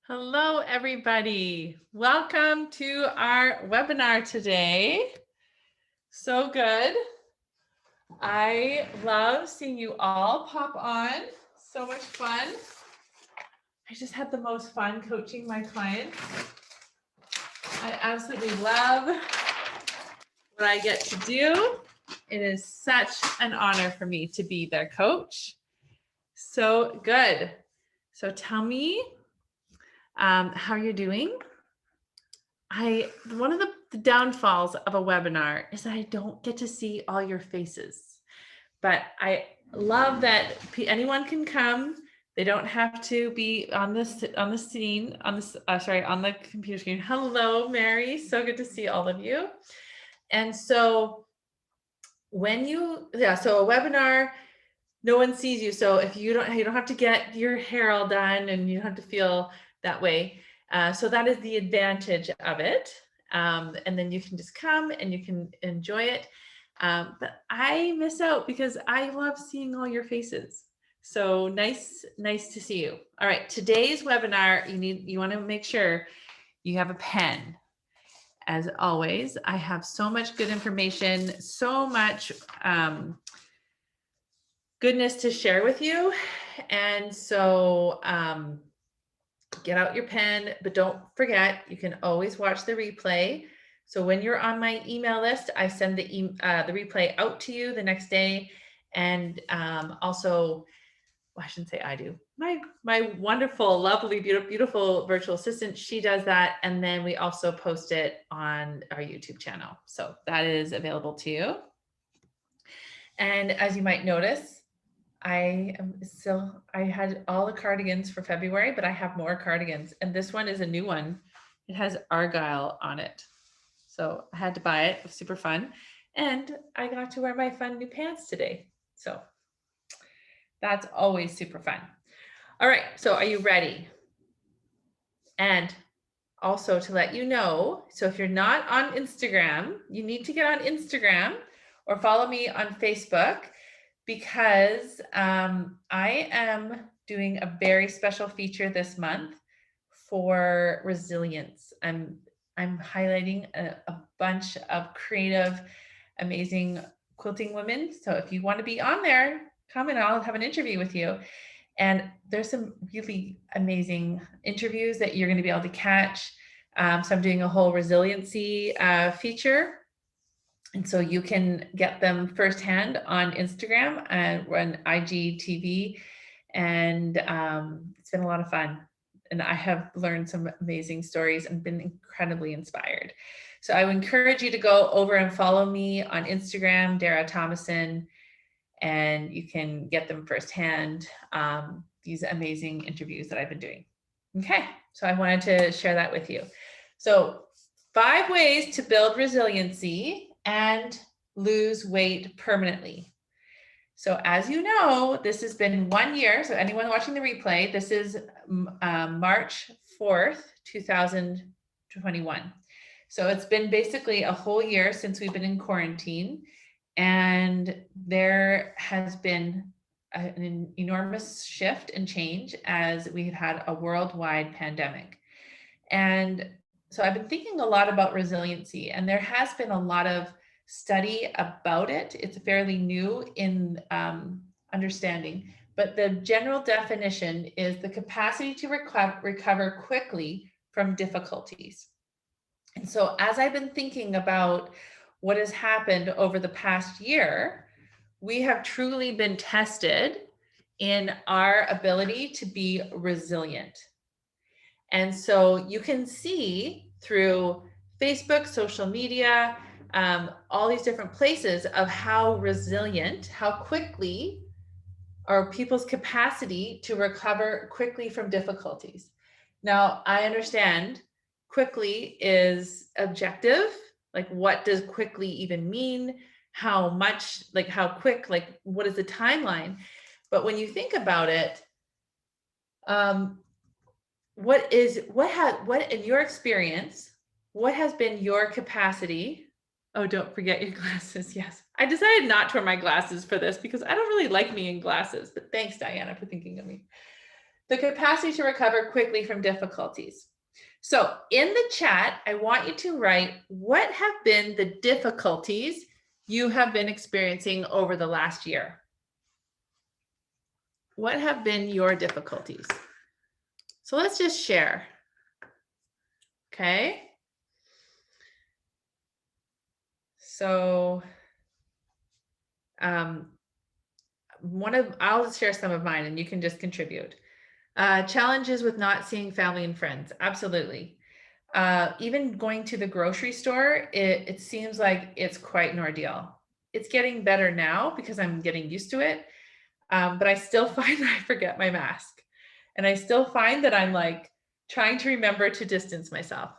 Hello, everybody. Welcome to our webinar today. So good. I love seeing you all pop on. So much fun. I just had the most fun coaching my clients. I absolutely love what I get to do. It is such an honor for me to be their coach. So good. So tell me how you're doing. One of the downfalls of a webinar is that I don't get to see all your faces, but I love that anyone can come. They don't have to be on the scene on the computer screen. Hello, Mary. So good to see all of you. And so so a webinar, no one sees you. So if you don't have to get your hair all done and you don't have to feel that way. So that is the advantage of it. And then you can just come and you can enjoy it. But I miss out because I love seeing all your faces. So nice to see you. All right, today's webinar, you want to make sure you have a pen. As always, I have so much good information, so much goodness to share with you. And so get out your pen, but don't forget, you can always watch the replay. So when you're on my email list, I send the replay out to you the next day. And also, well, I shouldn't say I do. My wonderful, lovely, beautiful virtual assistant, she does that. And then we also post it on our YouTube channel. So that is available to you. And as you might notice, I had all the cardigans for February, but I have more cardigans. And this one is a new one. It has argyle on it. So I had to buy it. It was super fun. And I got to wear my fun new pants today. So that's always super fun. All right, so are you ready? And also to let you know, so if you're not on Instagram, you need to get on Instagram or follow me on Facebook, because I am doing a very special feature this month for resilience. I'm highlighting a bunch of creative, amazing quilting women. So if you want to be on there, come and I'll have an interview with you. And there's some really amazing interviews that you're going to be able to catch. So I'm doing a whole resiliency feature. And so you can get them firsthand on Instagram and run IGTV. And it's been a lot of fun. And I have learned some amazing stories and been incredibly inspired. So I would encourage you to go over and follow me on Instagram, Dara Tomasson, and you can get them firsthand, these amazing interviews that I've been doing. Okay, so I wanted to share that with you. So 5 ways to build resiliency and lose weight permanently. So as you know, this has been 1 year. So anyone watching the replay, this is March 4th, 2021. So it's been basically a whole year since we've been in quarantine. And there has been an enormous shift and change as we've had a worldwide pandemic. And so I've been thinking a lot about resiliency, and there has been a lot of study about it. It's fairly new in understanding, but the general definition is the capacity to recover quickly from difficulties. And so as I've been thinking about what has happened over the past year, we have truly been tested in our ability to be resilient. And so you can see through Facebook, social media, all these different places of how resilient, how quickly, or people's capacity to recover quickly from difficulties. Now, I understand quickly is objective. Like, what does quickly even mean? How much, like how quick, like what is the timeline? But when you think about it, what in your experience, what has been your capacity? Oh, don't forget your glasses. Yes. I decided not to wear my glasses for this because I don't really like me in glasses, but thanks, Diana, for thinking of me. The capacity to recover quickly from difficulties. So in the chat, I want you to write what have been the difficulties you have been experiencing over the last year. What have been your difficulties? So let's just share. Okay. So I'll just share some of mine and you can just contribute. Challenges with not seeing family and friends. Absolutely. Even going to the grocery store, it seems like it's quite an ordeal. It's getting better now because I'm getting used to it. But I still find that I forget my mask. And I still find that I'm like trying to remember to distance myself.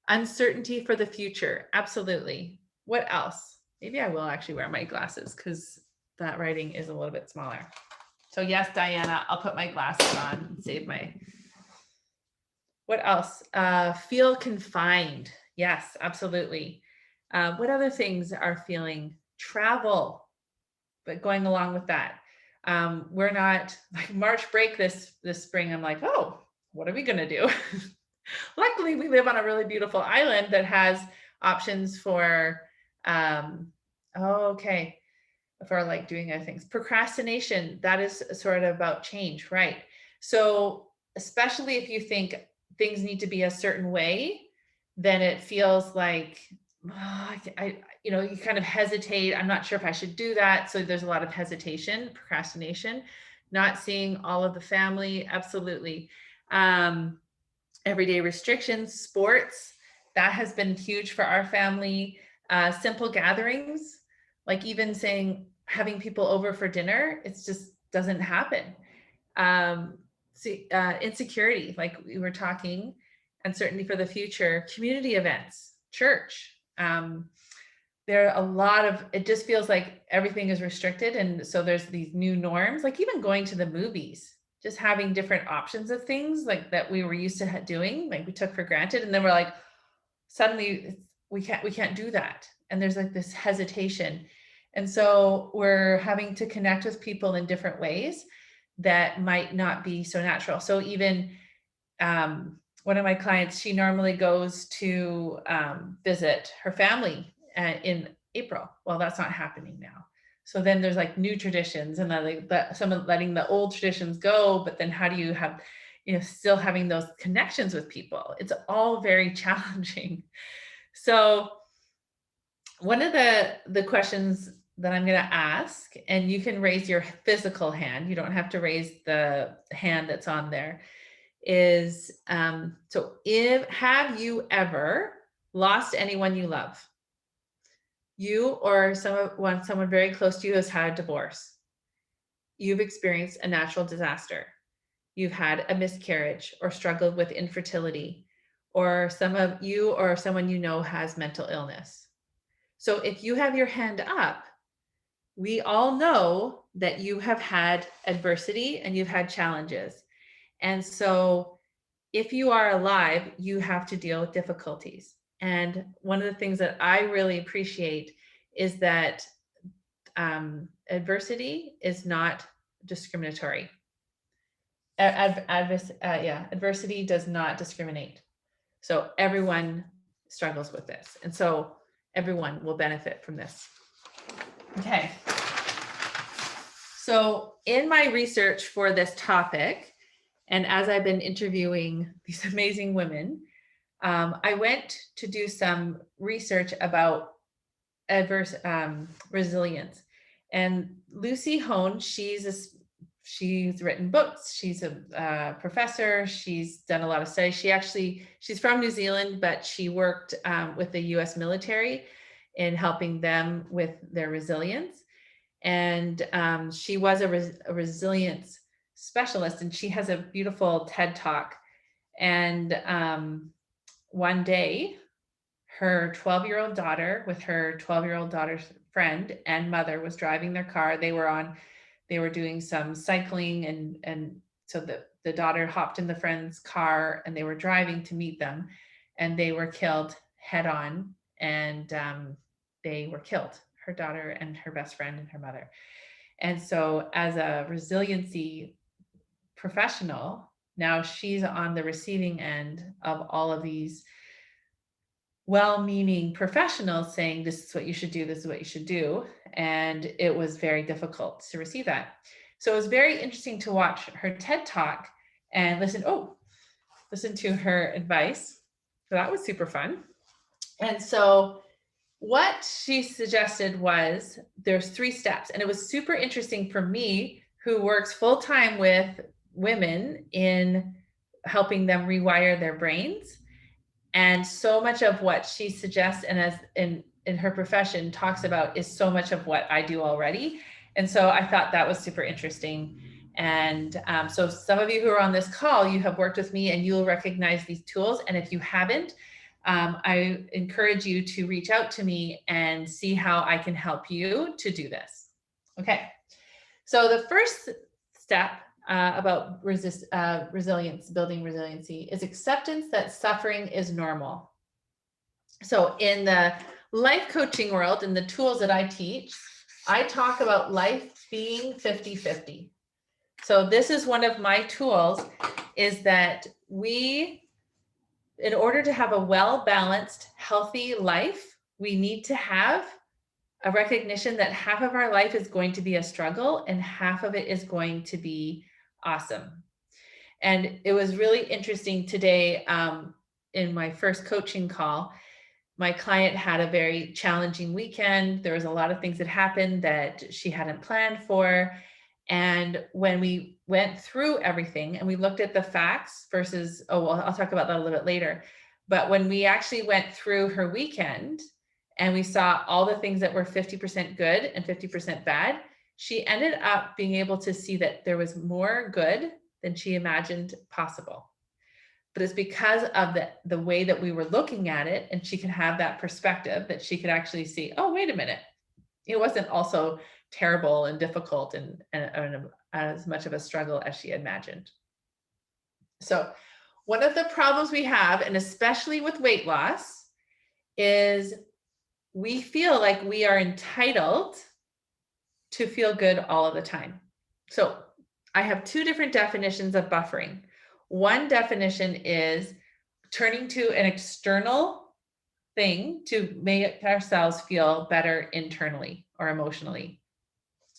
Uncertainty for the future. Absolutely. What else? Maybe I will actually wear my glasses because that writing is a little bit smaller. So yes, Diana, I'll put my glasses on and save my. What else? Feel confined. Yes, absolutely. What other things are feeling? Travel, but going along with that. We're not like March break this spring. I'm like, oh, what are we gonna do? Luckily, we live on a really beautiful island that has options for, for like doing other things. Procrastination, that is sort of about change, right? So especially if you think things need to be a certain way, then it feels like, you kind of hesitate. I'm not sure if I should do that. So there's a lot of hesitation, procrastination, not seeing all of the family. Absolutely. Everyday restrictions, sports, that has been huge for our family. Simple gatherings, like even saying, having people over for dinner, it just doesn't happen. Insecurity, like we were talking, uncertainty for the future, community events, church. There are a lot of, it just feels like everything is restricted. And so there's these new norms, like even going to the movies, just having different options of things like that we were used to doing, like we took for granted. And then we're like, suddenly we can't do that. And there's like this hesitation. And so we're having to connect with people in different ways that might not be so natural. So even one of my clients, she normally goes to visit her family in April. Well, that's not happening now. So then there's like new traditions and some of letting the old traditions go, but then how do you have, still having those connections with people? It's all very challenging. So one of the questions that I'm going to ask, and you can raise your physical hand, you don't have to raise the hand that's on there, is so have you ever lost anyone you love? You or someone very close to you has had a divorce. You've experienced a natural disaster. You've had a miscarriage or struggled with infertility, or some of you or someone you know has mental illness. So if you have your hand up, we all know that you have had adversity and you've had challenges. And so if you are alive, you have to deal with difficulties. And one of the things that I really appreciate is that adversity is not discriminatory. Adversity does not discriminate. So everyone struggles with this. And so everyone will benefit from this. Okay. So in my research for this topic, and as I've been interviewing these amazing women, I went to do some research about adverse resilience. And Lucy Hone, she's written books. She's a professor. She's done a lot of studies. She's from New Zealand, but she worked with the US military in helping them with their resilience. And she was a resilience specialist, and she has a beautiful TED Talk. And one day, her 12-year-old daughter with her 12-year-old daughter's friend and mother was driving their car. They were doing some cycling, and so the daughter hopped in the friend's car and they were driving to meet them, and they were killed head on, and they were killed, her daughter and her best friend and her mother. And so as a resiliency professional, now she's on the receiving end of all of these well-meaning professionals saying, this is what you should do, this is what you should do. And it was very difficult to receive that. So it was very interesting to watch her TED Talk and listen to her advice. So that was super fun. And so what she suggested was there's 3 steps. And it was super interesting for me, who works full-time with women in helping them rewire their brains. And so much of what she suggests and as in her profession talks about is so much of what I do already. And so I thought that was super interesting. And so some of you who are on this call, you have worked with me and you'll recognize these tools. And if you haven't, I encourage you to reach out to me and see how I can help you to do this. Okay. So the first step about resilience, building resiliency, is acceptance that suffering is normal. So in the life coaching world and the tools that I teach, I talk about life being 50-50. So this is one of my tools, is that we, in order to have a well-balanced, healthy life, we need to have a recognition that half of our life is going to be a struggle and half of it is going to be awesome. And it was really interesting today in my first coaching call. My client had a very challenging weekend. There was a lot of things that happened that she hadn't planned for. And when we went through everything and we looked at the facts versus, I'll talk about that a little bit later. But when we actually went through her weekend and we saw all the things that were 50% good and 50% bad, she ended up being able to see that there was more good than she imagined possible. But it's because of the way that we were looking at it, and she could have that perspective that she could actually see, oh, wait a minute, it wasn't also terrible and difficult and as much of a struggle as she imagined. So one of the problems we have, and especially with weight loss, is we feel like we are entitled to feel good all of the time. So I have 2 different definitions of buffering. One definition is turning to an external thing to make ourselves feel better internally or emotionally.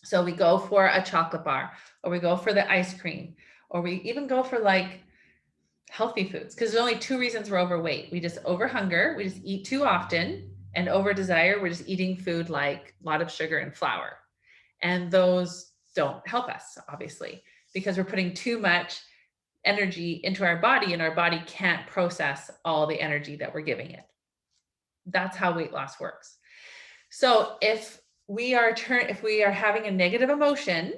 So we go for a chocolate bar, or we go for the ice cream, or we even go for like healthy foods, because there's only 2 reasons we're overweight. We just overhunger, we just eat too often, and over desire, we're just eating food like a lot of sugar and flour. And those don't help us, obviously, because we're putting too much energy into our body and our body can't process all the energy that we're giving it. That's how weight loss works. So if we are having a negative emotion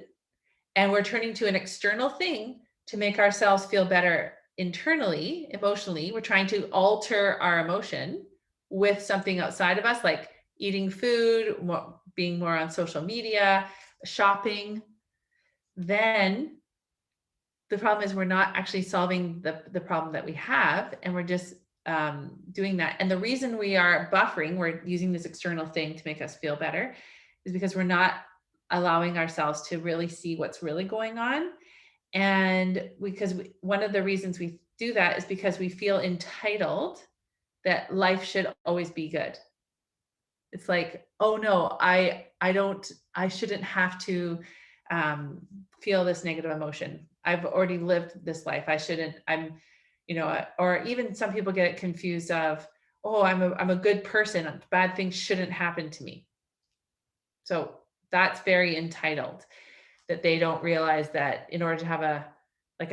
and we're turning to an external thing to make ourselves feel better internally, emotionally, we're trying to alter our emotion with something outside of us, like eating food, being more on social media, shopping, then the problem is we're not actually solving the problem that we have, and we're just doing that. And the reason we are buffering, we're using this external thing to make us feel better, is because we're not allowing ourselves to really see what's really going on. And one of the reasons we do that is because we feel entitled that life should always be good. It's like, oh no, I shouldn't have to feel this negative emotion. I've already lived this life. Or even some people get it confused of, oh, I'm a good person. Bad things shouldn't happen to me. So that's very entitled, that they don't realize that in order to have a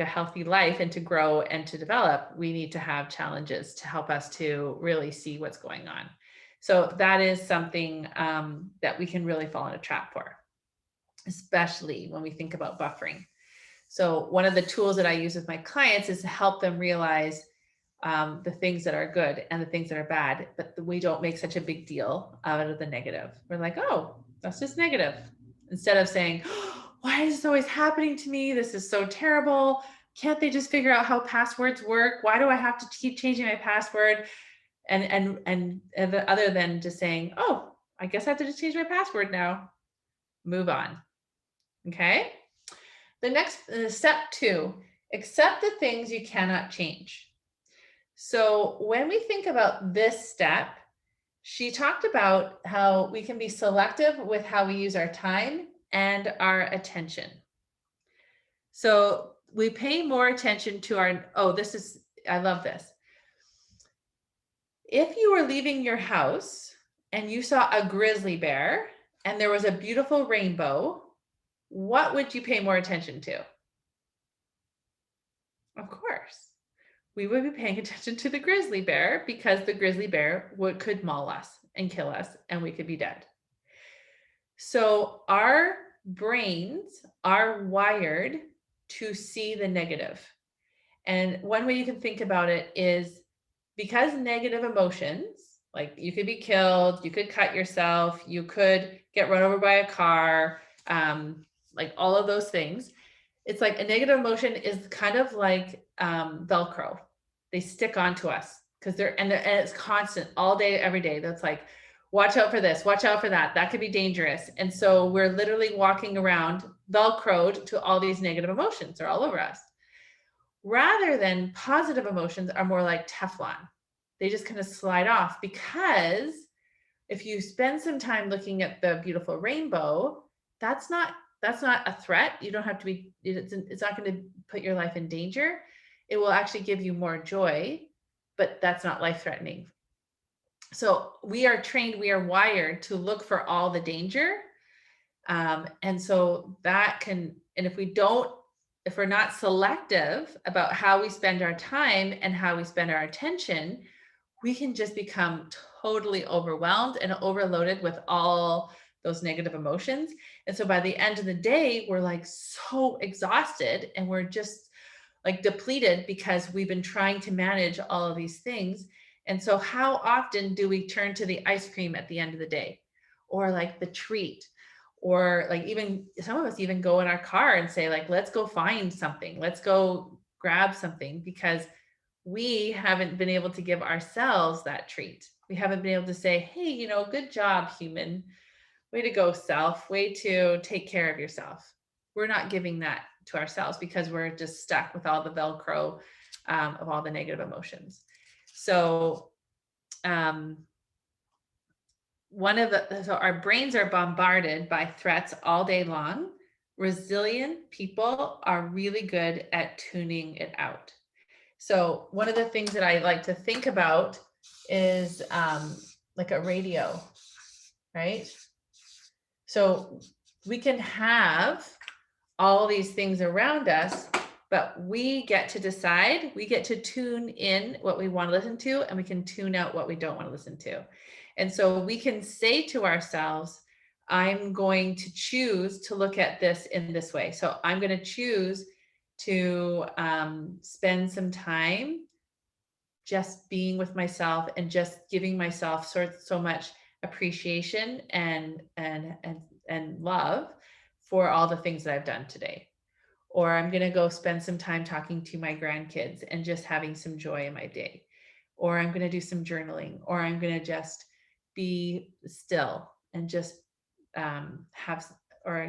healthy life and to grow and to develop, we need to have challenges to help us to really see what's going on. So that is something that we can really fall in a trap for, especially when we think about buffering. So one of the tools that I use with my clients is to help them realize the things that are good and the things that are bad, but we don't make such a big deal out of the negative. We're like, oh, that's just negative. Instead of saying, oh, why is this always happening to me? This is so terrible. Can't they just figure out how passwords work? Why do I have to keep changing my password? And other than just saying, oh, I guess I have to just change my password now. Move on. Okay. The next step 2 Accept the things you cannot change. So when we think about this step, she talked about how we can be selective with how we use our time and our attention. So we pay more attention to I love this. If you were leaving your house and you saw a grizzly bear and there was a beautiful rainbow, what would you pay more attention to? Of course, we would be paying attention to the grizzly bear because the grizzly bear could maul us and kill us and we could be dead. So our brains are wired to see the negative. And one way you can think about it is because negative emotions, like you could be killed, you could cut yourself, you could get run over by a car, like all of those things. It's like a negative emotion is kind of like Velcro. They stick onto us because and it's constant all day, every day. That's like, watch out for this, watch out for that. That could be dangerous. And so we're literally walking around Velcroed to all these negative emotions. They're all over us. Rather than positive emotions are more like Teflon. They just kind of slide off, because if you spend some time looking at the beautiful rainbow, that's not a threat. You don't have to be, it's not going to put your life in danger. It will actually give you more joy, but that's not life-threatening. So we are trained, we are wired to look for all the danger. And so that can, and if we're not selective about how we spend our time and how we spend our attention, we can just become totally overwhelmed and overloaded with all those negative emotions. And so by the end of the day, we're like so exhausted and we're just like depleted because we've been trying to manage all of these things. And so how often do we turn to the ice cream at the end of the day, or like the treat? Or like even some of us even go in our car and say like, let's go find something. Let's go grab something, because we haven't been able to give ourselves that treat. We haven't been able to say, hey, good job, human. Way to go, self. Way to take care of yourself. We're not giving that to ourselves because we're just stuck with all the Velcro of all the negative emotions. So so our brains are bombarded by threats all day long. Resilient people are really good at tuning it out. So one of the things that I like to think about is like a radio, right? So we can have all these things around us, but we get to decide, we get to tune in what we want to listen to, and we can tune out what we don't want to listen to. And so we can say to ourselves, I'm going to choose to look at this in this way. So I'm going to choose to spend some time just being with myself and just giving myself so much appreciation and love for all the things that I've done today. Or I'm going to go spend some time talking to my grandkids and just having some joy in my day. Or I'm going to do some journaling, or I'm going to just be still and just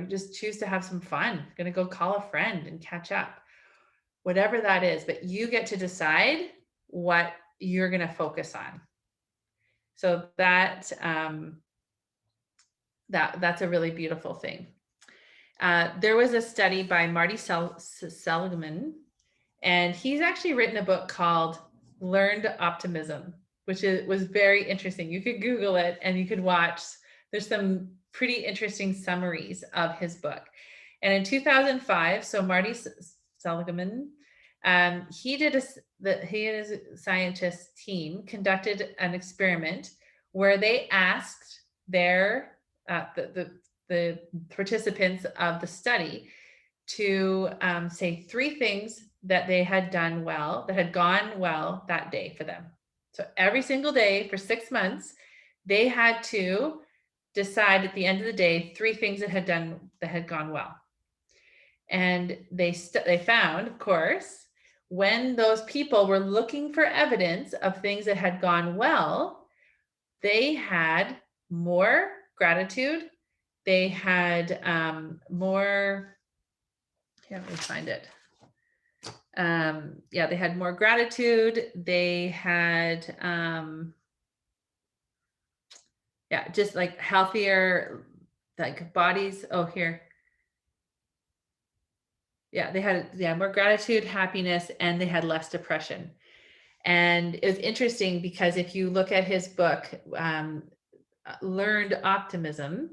just choose to have some fun. I'm going to go call a friend and catch up, whatever that is. But you get to decide what you're going to focus on. So that's a really beautiful thing. There was a study by Marty Seligman, and he's actually written a book called Learned Optimism, which was very interesting. You could Google it and you could watch. There's some pretty interesting summaries of his book. And in 2005, so Marty Seligman, he and his scientist team conducted an experiment where they asked their the participants of the study to say 3 things that they had done well, that had gone well that day for them. So every single day for 6 months, they had to decide at the end of the day 3 things that had gone well. And they found, of course, when those people were looking for evidence of things that had gone well, they had more gratitude. They had more, here, let me find it. Yeah, they had more gratitude. They had, yeah, just like healthier, like bodies. Oh, here. Yeah, they had, yeah, more gratitude, happiness, and they had less depression. And it was interesting because if you look at his book, Learned Optimism,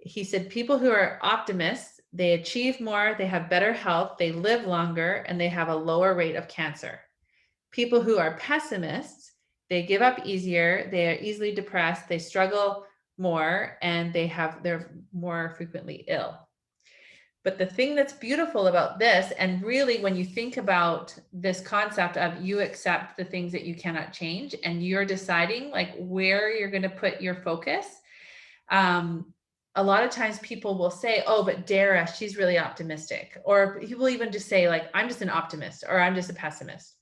he said people who are optimists, they achieve more, they have better health, they live longer, and they have a lower rate of cancer. People who are pessimists, they give up easier, they are easily depressed, they struggle more, and they're more frequently ill. But the thing that's beautiful about this, and really when you think about this concept of you accept the things that you cannot change and you're deciding like where you're going to put your focus, a lot of times people will say, oh, but Dara, she's really optimistic. Or people even just say like, I'm just an optimist or I'm just a pessimist.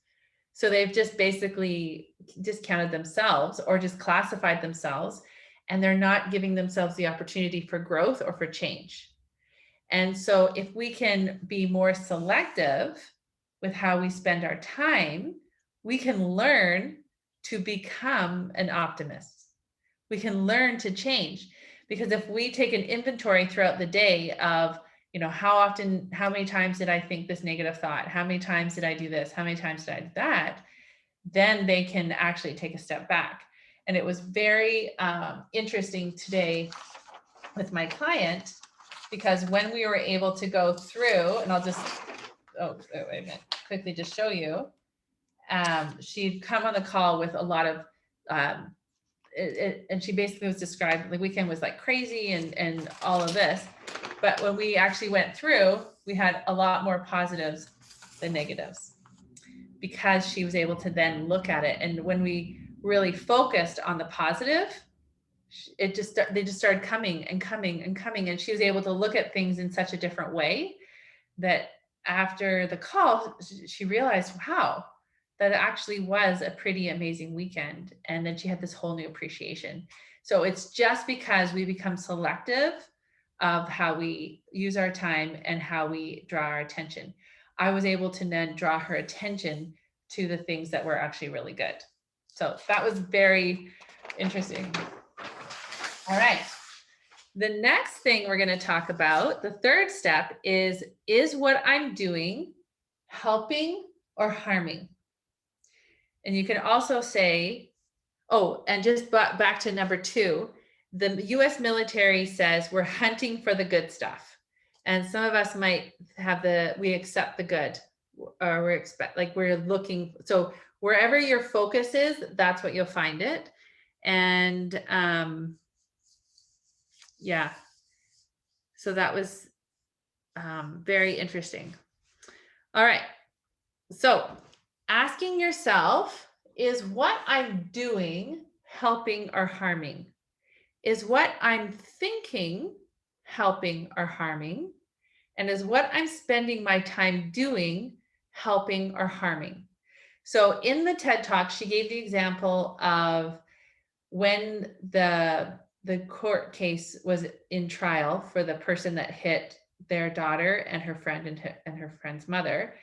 So they've just basically discounted themselves or just classified themselves, and they're not giving themselves the opportunity for growth or for change. And so if we can be more selective with how we spend our time, we can learn to become an optimist. We can learn to change, because if we take an inventory throughout the day of, how often, how many times did I think this negative thought? How many times did I do this? How many times did I do that? Then they can actually take a step back. And it was very interesting today with my client, because when we were able to go through, and I'll just, wait a minute, quickly just show you, she'd come on the call with a lot of, and she basically was described, the weekend was like crazy and all of this. But when we actually went through, we had a lot more positives than negatives, because she was able to then look at it. And when we really focused on the positive, they just started coming and coming and coming. And she was able to look at things in such a different way that after the call, she realized, wow, that actually was a pretty amazing weekend. And then she had this whole new appreciation. So it's just because we become selective of how we use our time and how we draw our attention. I was able to then draw her attention to the things that were actually really good. So that was very interesting. All right. The next thing we're going to talk about, the third step is what I'm doing helping or harming? And you can also say, oh, and just back to number 2, the US military says we're hunting for the good stuff. And some of us might have we accept the good, or we're looking. So wherever your focus is, that's what you'll find it. And yeah, so that was very interesting. All right. So asking yourself, is what I'm doing helping or harming? Is what I'm thinking helping or harming? And is what I'm spending my time doing helping or harming? So in the TED Talk, she gave the example of when the court case was in trial for the person that hit their daughter and her friend and her friend's mother.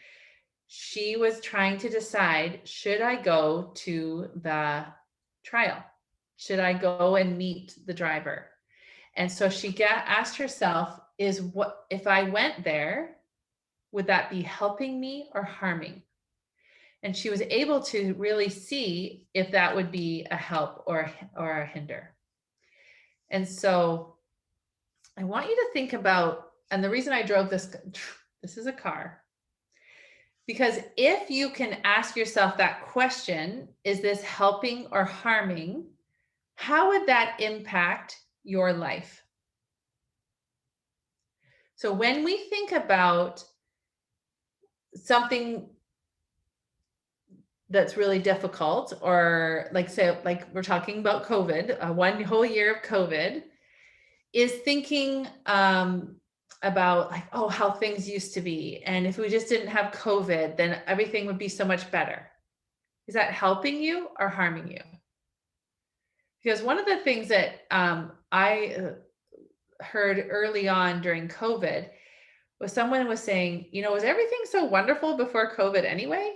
She was trying to decide, should I go to the trial? Should I go and meet the driver? And so she asked herself, what if I went there, would that be helping me or harming? And she was able to really see if that would be a help or a hinder. And so I want you to think about, and the reason I drove this is a car, because if you can ask yourself that question, is this helping or harming? How would that impact your life? So when we think about something that's really difficult, or say we're talking about COVID, 1 whole year of COVID, is thinking about how things used to be. And if we just didn't have COVID, then everything would be so much better. Is that helping you or harming you? Because one of the things that I heard early on during COVID someone was saying, was everything so wonderful before COVID anyway?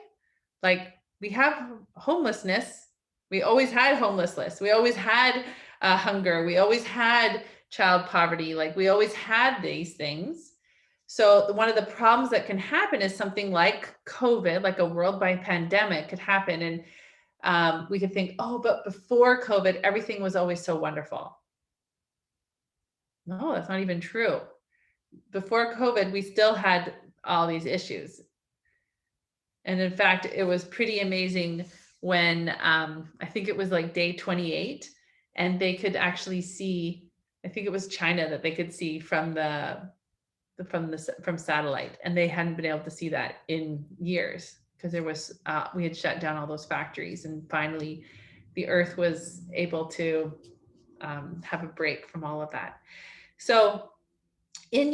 Like, we have homelessness. We always had homelessness. We always had hunger. We always had child poverty. Like, we always had these things. So one of the problems that can happen is something like COVID, like a worldwide pandemic could happen. And we could think, oh, but before COVID, everything was always so wonderful. No, that's not even true. Before COVID, we still had all these issues. And in fact, it was pretty amazing when I think it was like day 28, and they could actually see, I think it was China that they could see from from satellite, and they hadn't been able to see that in years because there was we had shut down all those factories, and finally the Earth was able to have a break from all of that. So in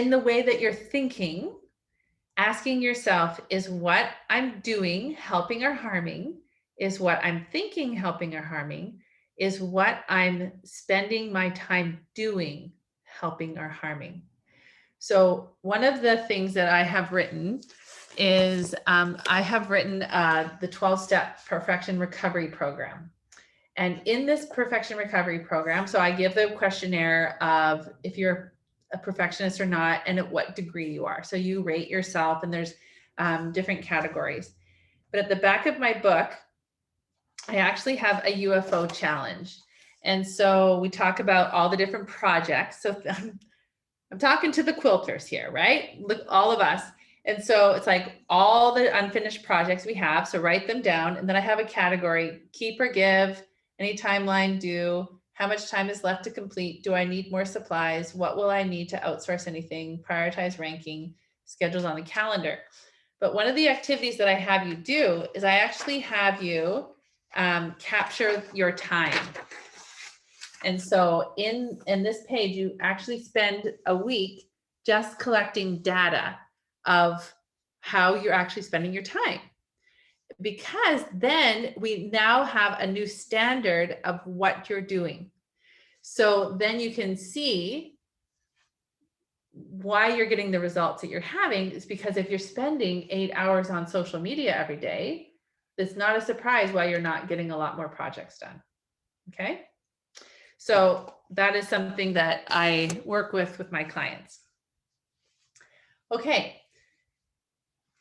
the way that you're thinking, asking yourself, is what I'm doing helping or harming? Is what I'm thinking helping or harming? Is what I'm spending my time doing helping or harming? So one of the things that I have written is I have written the 12-step perfection recovery program. And in this perfection recovery program, so I give the questionnaire of if you're a perfectionist or not, and at what degree you are. So you rate yourself, and there's different categories. But at the back of my book, I actually have a UFO challenge. And so we talk about all the different projects. So I'm talking to the quilters here, right? Look, all of us. And so it's like all the unfinished projects we have. So write them down. And then I have a category: keep or give, any timeline due, how much time is left to complete, do I need more supplies, what will I need to outsource anything, prioritize ranking, schedules on the calendar. But one of the activities that I have you do is I actually have you capture your time. And so in this page, you actually spend a week just collecting data of how you're actually spending your time. Because then we now have a new standard of what you're doing. So then you can see why you're getting the results that you're having is because if you're spending 8 hours on social media every day, it's not a surprise why you're not getting a lot more projects done. Okay. So that is something that I work with my clients. Okay.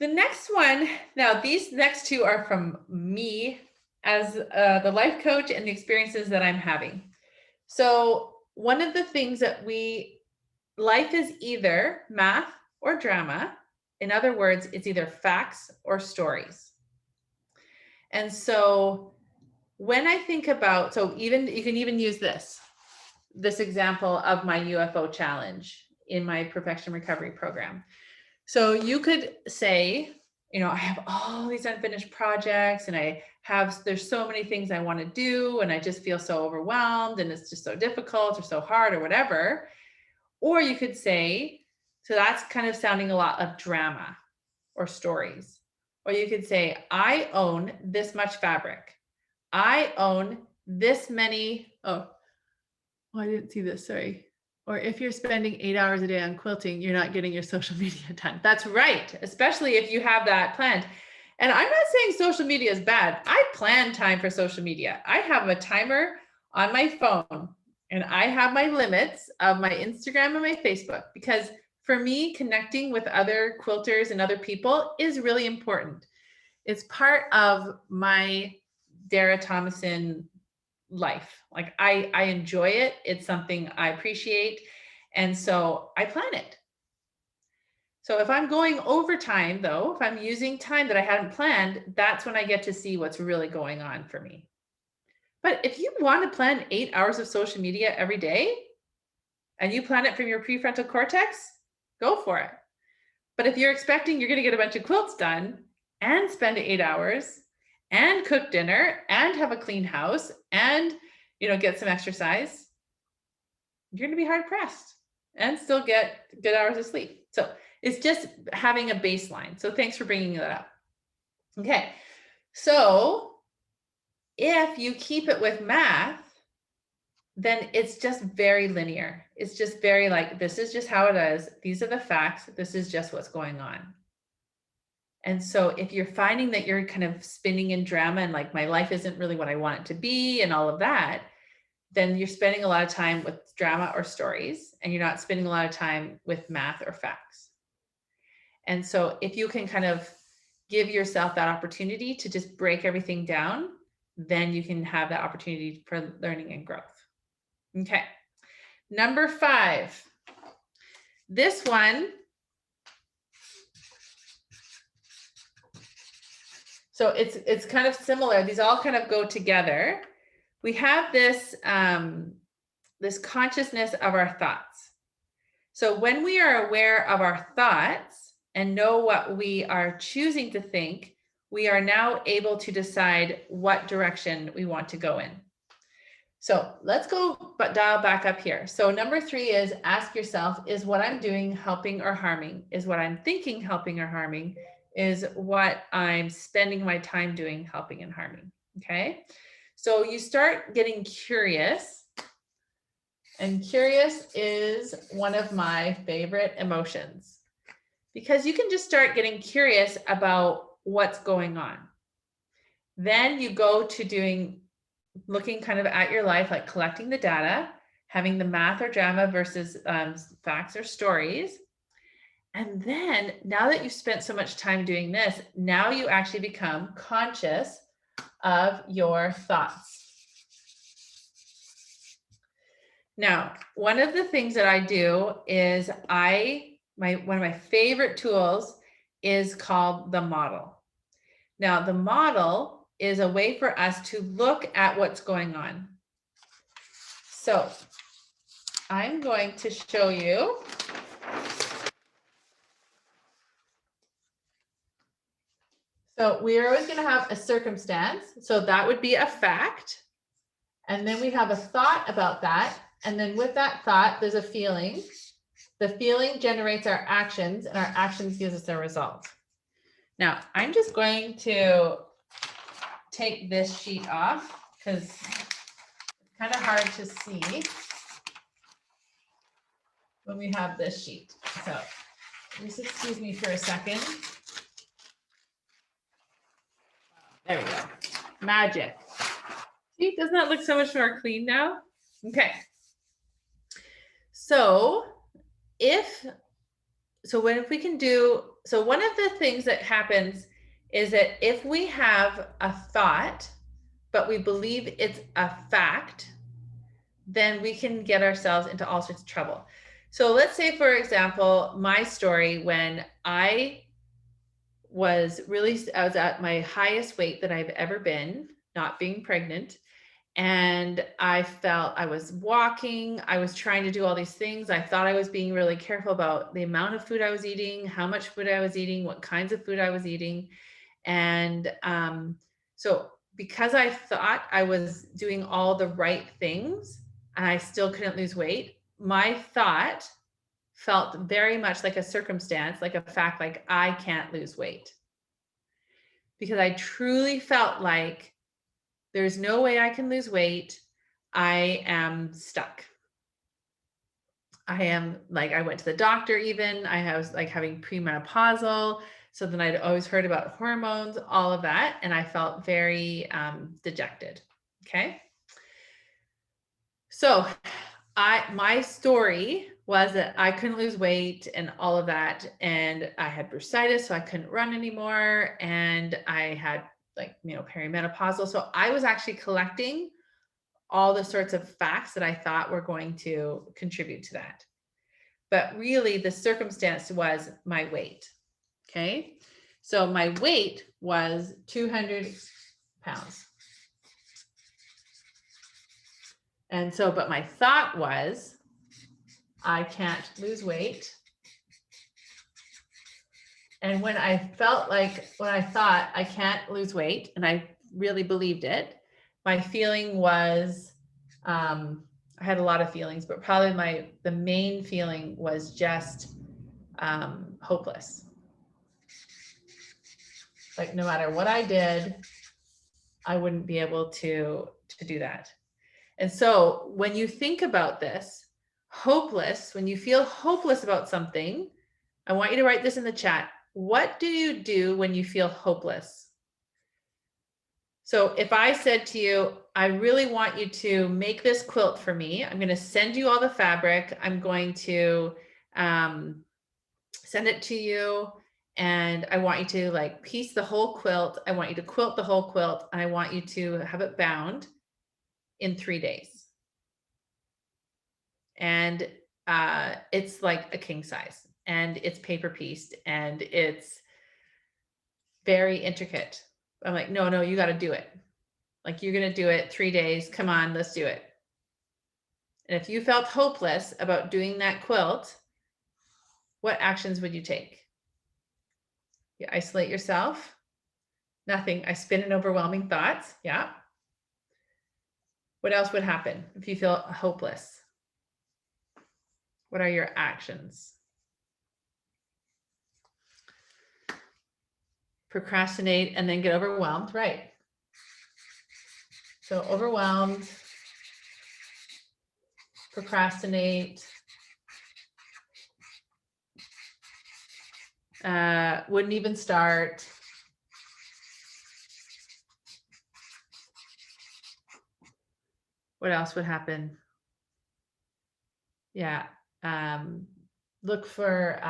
The next one, now these next two are from me as the life coach and the experiences that I'm having. So one of the things that life is either math or drama. In other words, it's either facts or stories. And so when I think about, so even you can even use this example of my UFO challenge in my perfection recovery program. So you could say, I have all these unfinished projects, and there's so many things I want to do, and I just feel so overwhelmed, and it's just so difficult or so hard or whatever. Or you could say, so that's kind of sounding a lot of drama or stories. Or you could say, I own this much fabric. I own this many, I didn't see this, sorry. Or if you're spending 8 hours a day on quilting, you're not getting your social media done. That's right, especially if you have that planned. And I'm not saying social media is bad. I plan time for social media. I have a timer on my phone, and I have my limits of my Instagram and my Facebook, because for me, connecting with other quilters and other people is really important. It's part of my Dara Tomasson life. Like I enjoy it. It's something I appreciate. And so I plan it. So if I'm going overtime though, if I'm using time that I hadn't planned, that's when I get to see what's really going on for me. But if you want to plan 8 hours of social media every day and you plan it from your prefrontal cortex, go for it. But if you're expecting you're going to get a bunch of quilts done and spend 8 hours and cook dinner and have a clean house and, get some exercise, you're going to be hard pressed and still get good hours of sleep. So it's just having a baseline. So thanks for bringing that up. Okay. So if you keep it with math, then it's just very linear. It's just very like, this is just how it is. These are the facts. This is just what's going on. And so if you're finding that you're kind of spinning in drama and like, my life isn't really what I want it to be and all of that, then you're spending a lot of time with drama or stories, and you're not spending a lot of time with math or facts. And so if you can kind of give yourself that opportunity to just break everything down, then you can have that opportunity for learning and growth. Okay. Number 5. This one. So it's kind of similar. These all kind of go together. We have this, this consciousness of our thoughts. So when we are aware of our thoughts and know what we are choosing to think, we are now able to decide what direction we want to go in. So let's go dial back up here. So number 3 is ask yourself, is what I'm doing helping or harming? Is what I'm thinking helping or harming? Is what I'm spending my time doing helping and harming? Okay. So you start getting curious, and curious is one of my favorite emotions, because you can just start getting curious about what's going on. Then you go to looking kind of at your life, like collecting the data, having the math or drama versus facts or stories. And then now that you've spent so much time doing this, now you actually become conscious of your thoughts. Now, one of the things that I do is one of my favorite tools is called the model. Now, the model is a way for us to look at what's going on. So I'm going to show you. So we are always going to have a circumstance. So that would be a fact. And then we have a thought about that. And then with that thought, there's a feeling. The feeling generates our actions, and our actions gives us a result. Now, I'm just going to take this sheet off because it's kind of hard to see when we have this sheet. So just excuse me for a second. There we go. Magic. See, doesn't that look so much more clean now? Okay. So one of the things that happens is that if we have a thought, but we believe it's a fact, then we can get ourselves into all sorts of trouble. So let's say, for example, my story, when I was at my highest weight that I've ever been, not being pregnant. And I felt I was walking, I was trying to do all these things. I thought I was being really careful about the amount of food I was eating, how much food I was eating, what kinds of food I was eating. And so because I thought I was doing all the right things and I still couldn't lose weight, my thought felt very much like a circumstance, like a fact, like I can't lose weight. Because I truly felt like there's no way I can lose weight. I am stuck. I went to the doctor even. I was like having premenopausal. So then I'd always heard about hormones, all of that. And I felt very dejected. Okay. So my story was that I couldn't lose weight and all of that. And I had bursitis, so I couldn't run anymore. And I had perimenopausal. So I was actually collecting all the sorts of facts that I thought were going to contribute to that. But really the circumstance was my weight. Okay. So my weight was 200 pounds. And so, but my thought was, I can't lose weight. And when I thought I can't lose weight, and I really believed it, my feeling was, I had a lot of feelings, but probably the main feeling was just hopeless. Like no matter what I did, I wouldn't be able to do that. And so when you think about this, hopeless, when you feel hopeless about something, I want you to write this in the chat. What do you do when you feel hopeless? So if I said to you, I really want you to make this quilt for me, I'm going to send you all the fabric. I'm going to send it to you. And I want you to like piece the whole quilt. I want you to quilt the whole quilt. And I want you to have it bound in 3 days. And it's like a king size, and it's paper pieced, and it's very intricate. I'm like, no, you got to do it. Like, you're going to do it 3 days. Come on, let's do it. And if you felt hopeless about doing that quilt, what actions would you take? You isolate yourself. Nothing. I spin in overwhelming thoughts. Yeah. What else would happen if you feel hopeless? What are your actions? Procrastinate and then get overwhelmed. Right. So overwhelmed, procrastinate, wouldn't even start. What else would happen? Yeah. Look for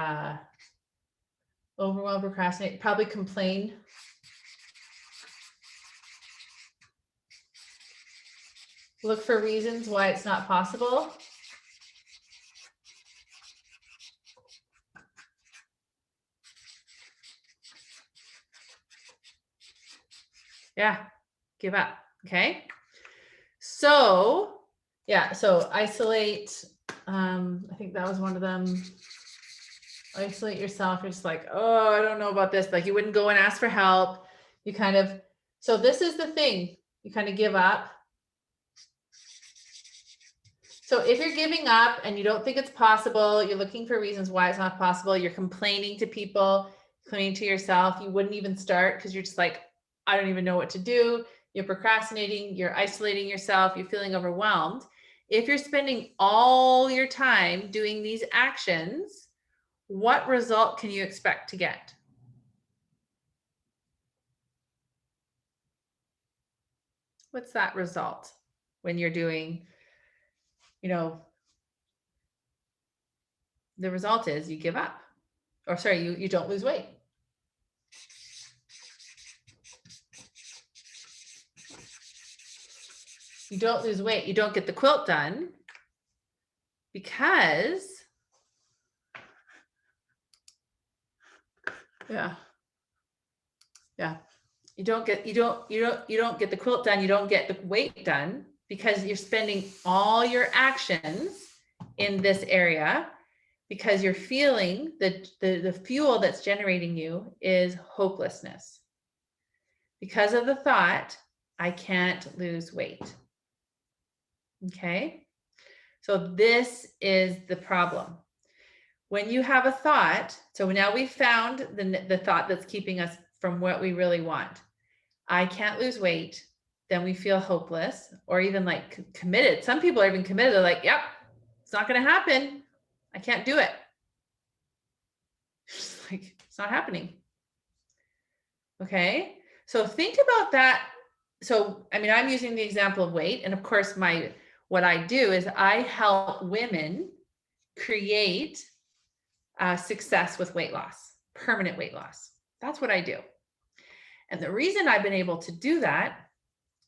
overwhelm, procrastinate, probably complain. Look for reasons why it's not possible. Yeah, give up. Okay. So yeah, so isolate. I think that was one of them. Isolate yourself. You're just like, oh, I don't know about this. Like, you wouldn't go and ask for help. You kind of, so this is the thing. You kind of give up. So if you're giving up and you don't think it's possible, you're looking for reasons why it's not possible, you're complaining to people, complaining to yourself, you wouldn't even start because you're just like, I don't even know what to do. You're procrastinating, you're isolating yourself, you're feeling overwhelmed. If you're spending all your time doing these actions, what result can you expect to get? What's that result when you're doing, the result is you give up, or sorry, you don't lose weight. You don't lose weight. You don't get the quilt done because, yeah, you don't get the quilt done. You don't get the weight done because you're spending all your actions in this area because you're feeling the fuel that's generating you is hopelessness because of the thought, I can't lose weight. Okay. So this is the problem. When you have a thought, so now we've found the thought that's keeping us from what we really want. I can't lose weight. Then we feel hopeless or even like committed. Some people are even committed. They're like, yep, it's not going to happen. I can't do it. It's like, it's not happening. Okay. So think about that. So, I mean, I'm using the example of weight. And of course, what I do is I help women create success with weight loss, permanent weight loss. That's what I do. And the reason I've been able to do that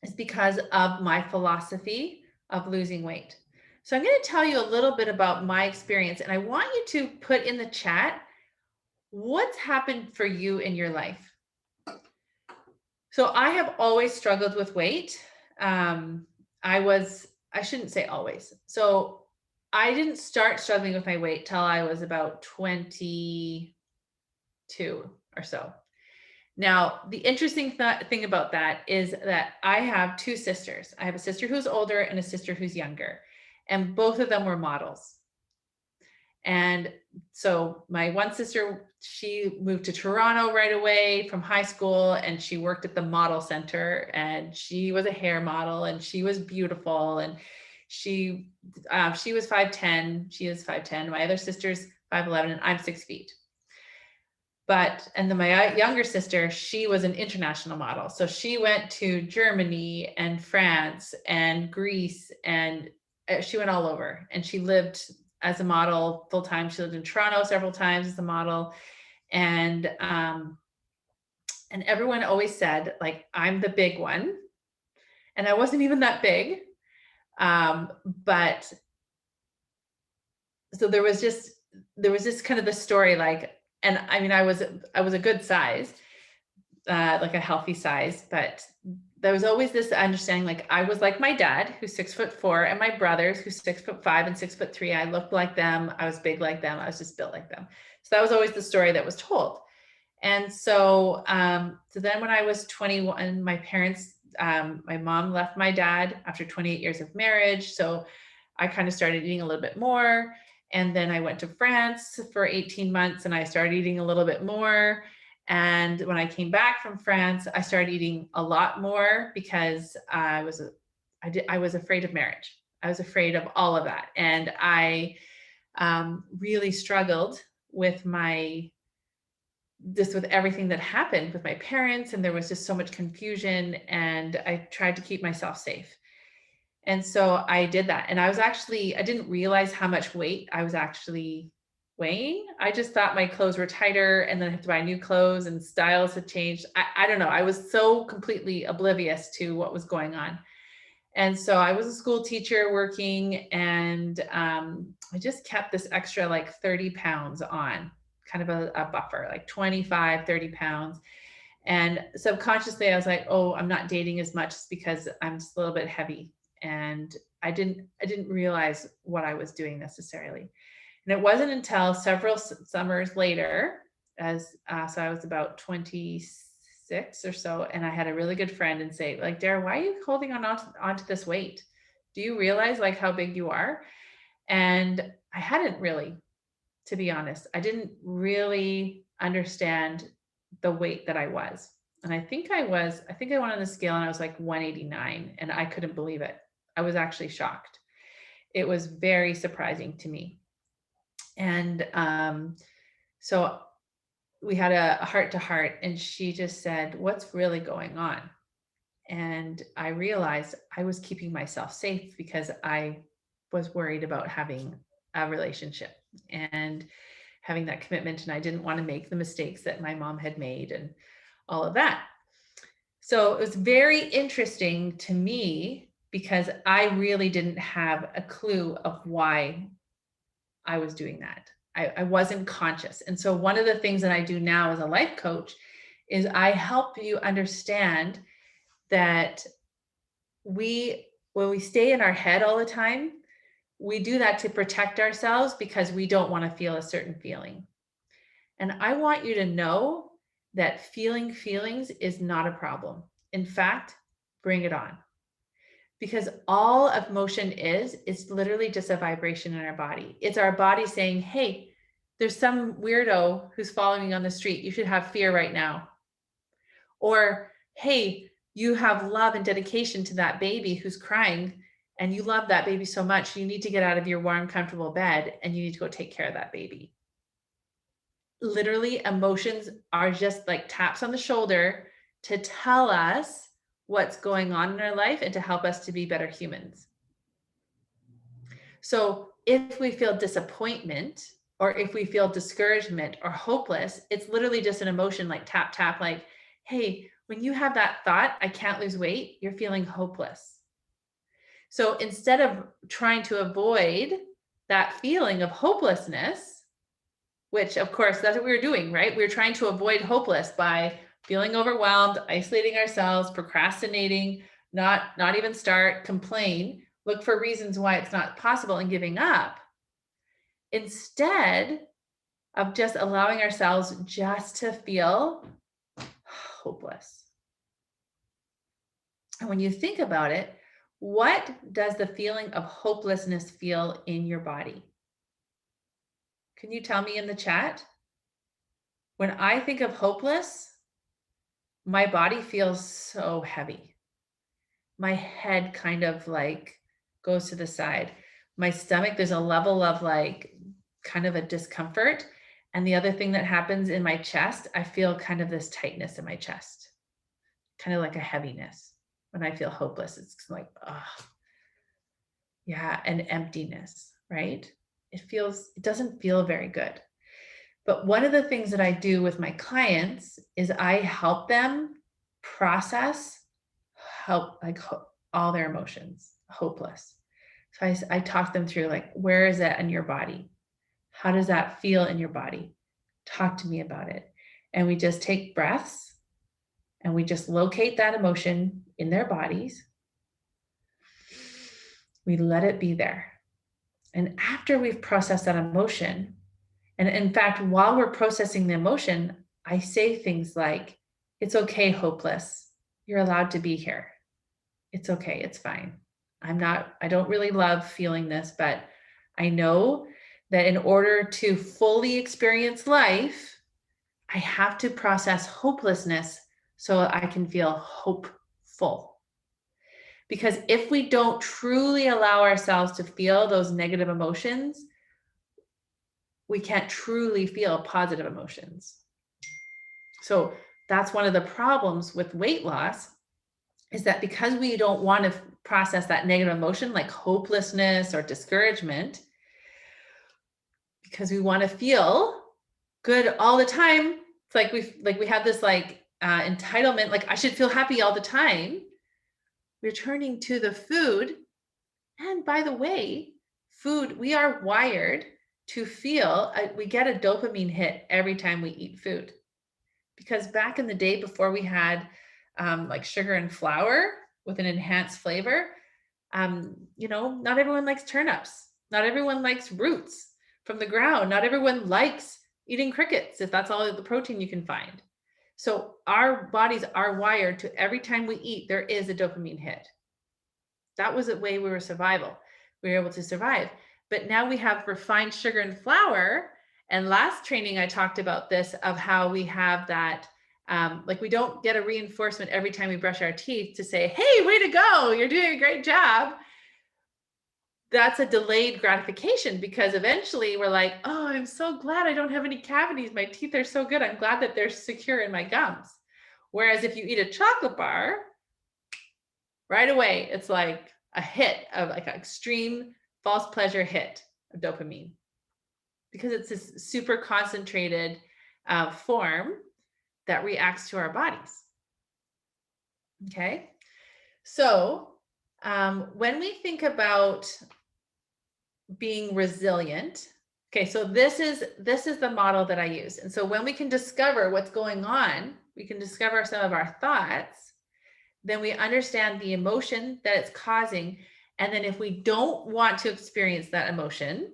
is because of my philosophy of losing weight. So I'm going to tell you a little bit about my experience, and I want you to put in the chat what's happened for you in your life. So I have always struggled with weight. I shouldn't say always. So I didn't start struggling with my weight till I was about 22 or so. Now, the interesting thing about that is that I have two sisters. I have a sister who's older and a sister who's younger, and both of them were models. And so my one sister, she moved to Toronto right away from high school, and she worked at the model center, and she was a hair model, and she was beautiful. And she was 5'10". She is 5'10". My other sister's 5'11", and I'm 6 feet. And then my younger sister, she was an international model. So she went to Germany and France and Greece, and she went all over, and she lived as a model full time. She lived in Toronto several times as a model. And everyone always said, like, I'm the big one. And I wasn't even that big. But so there was just kind of the story, like, and I mean, I was a good size, like a healthy size, but there was always this understanding, like, I was like my dad, who's 6'4", and my brothers, who's 6'5" and 6'3". I looked like them. I was big like them. I was just built like them. So that was always the story that was told. And so, so then when I was 21, my parents, my mom left my dad after 28 years of marriage. So I kind of started eating a little bit more. And then I went to France for 18 months and I started eating a little bit more. And when I came back from France, I started eating a lot more because I was afraid of marriage. I was afraid of all of that. And I really struggled with with everything that happened with my parents. And there was just so much confusion, and I tried to keep myself safe. And so I did that. And I didn't realize how much weight I was actually weighing. I just thought my clothes were tighter, and then I had to buy new clothes, and styles had changed. I don't know. I was so completely oblivious to what was going on. And so I was a school teacher working, and I just kept this extra like 30 pounds on, kind of a buffer, like 25, 30 pounds. And subconsciously, I was like, oh, I'm not dating as much because I'm just a little bit heavy. And I didn't realize what I was doing necessarily. And it wasn't until several summers later, so I was about 26 or so, and I had a really good friend and say, like, Dara, why are you holding onto this weight? Do you realize like how big you are? And I hadn't really, to be honest. I didn't really understand the weight that I was. And I think I went on the scale and I was like 189, and I couldn't believe it. I was actually shocked. It was very surprising to me. And so we had a heart to heart, and she just said, what's really going on? And I realized I was keeping myself safe because I was worried about having a relationship and having that commitment. And I didn't want to make the mistakes that my mom had made and all of that. So it was very interesting to me because I really didn't have a clue of why I was doing that. I wasn't conscious. And so one of the things that I do now as a life coach is I help you understand that when we stay in our head all the time, we do that to protect ourselves because we don't want to feel a certain feeling. And I want you to know that feeling feelings is not a problem. In fact, bring it on. Because all of motion is literally just a vibration in our body. It's our body saying, hey, there's some weirdo who's following you on the street. You should have fear right now. Or, hey, you have love and dedication to that baby who's crying, and you love that baby so much. You need to get out of your warm, comfortable bed, and you need to go take care of that baby. Literally, emotions are just like taps on the shoulder to tell us what's going on in our life and to help us to be better humans. So if we feel disappointment, or if we feel discouragement or hopeless, it's literally just an emotion, like tap, tap, like, hey, when you have that thought, I can't lose weight, you're feeling hopeless. So instead of trying to avoid that feeling of hopelessness, which of course that's what we were doing, right? We were trying to avoid hopeless by feeling overwhelmed, isolating ourselves, procrastinating, not even start, complain, look for reasons why it's not possible, and giving up, instead of just allowing ourselves just to feel hopeless. And when you think about it, what does the feeling of hopelessness feel in your body? Can you tell me in the chat? When I think of hopeless, my body feels so heavy. My head kind of like goes to the side. My stomach, there's a level of like kind of a discomfort. And the other thing that happens in my chest, I feel kind of this tightness in my chest, kind of like a heaviness. When I feel hopeless, it's like, oh, yeah, and emptiness, right? It doesn't feel very good. But one of the things that I do with my clients is I help them process all their emotions, hopeless. So I talk them through like, where is that in your body? How does that feel in your body? Talk to me about it. And we just take breaths and we just locate that emotion in their bodies. We let it be there. And after we've processed that emotion, and in fact, while we're processing the emotion, I say things like, it's okay, hopeless. You're allowed to be here. It's okay. It's fine. I don't really love feeling this, but I know that in order to fully experience life, I have to process hopelessness so I can feel hopeful. Because if we don't truly allow ourselves to feel those negative emotions, we can't truly feel positive emotions. So that's one of the problems with weight loss, is that because we don't want to process that negative emotion like hopelessness or discouragement, because we want to feel good all the time. It's like we have this entitlement, like I should feel happy all the time. We're turning to the food. And by the way, food, we are wired to feel, we get a dopamine hit every time we eat food. Because back in the day, before we had like sugar and flour with an enhanced flavor, not everyone likes turnips. Not everyone likes roots from the ground. Not everyone likes eating crickets, if that's all the protein you can find. So our bodies are wired to, every time we eat, there is a dopamine hit. That was the way we were able to survive. But now we have refined sugar and flour. And last training, I talked about this, of how we have that, we don't get a reinforcement every time we brush our teeth to say, hey, way to go, you're doing a great job. That's a delayed gratification, because eventually we're like, oh, I'm so glad I don't have any cavities. My teeth are so good. I'm glad that they're secure in my gums. Whereas if you eat a chocolate bar, right away, it's like a hit of like an extreme false pleasure hit of dopamine, because it's this super concentrated form that reacts to our bodies. Okay. So when we think about being resilient, okay, so this is the model that I use. And so when we can discover what's going on, we can discover some of our thoughts, then we understand the emotion that it's causing. And then if we don't want to experience that emotion,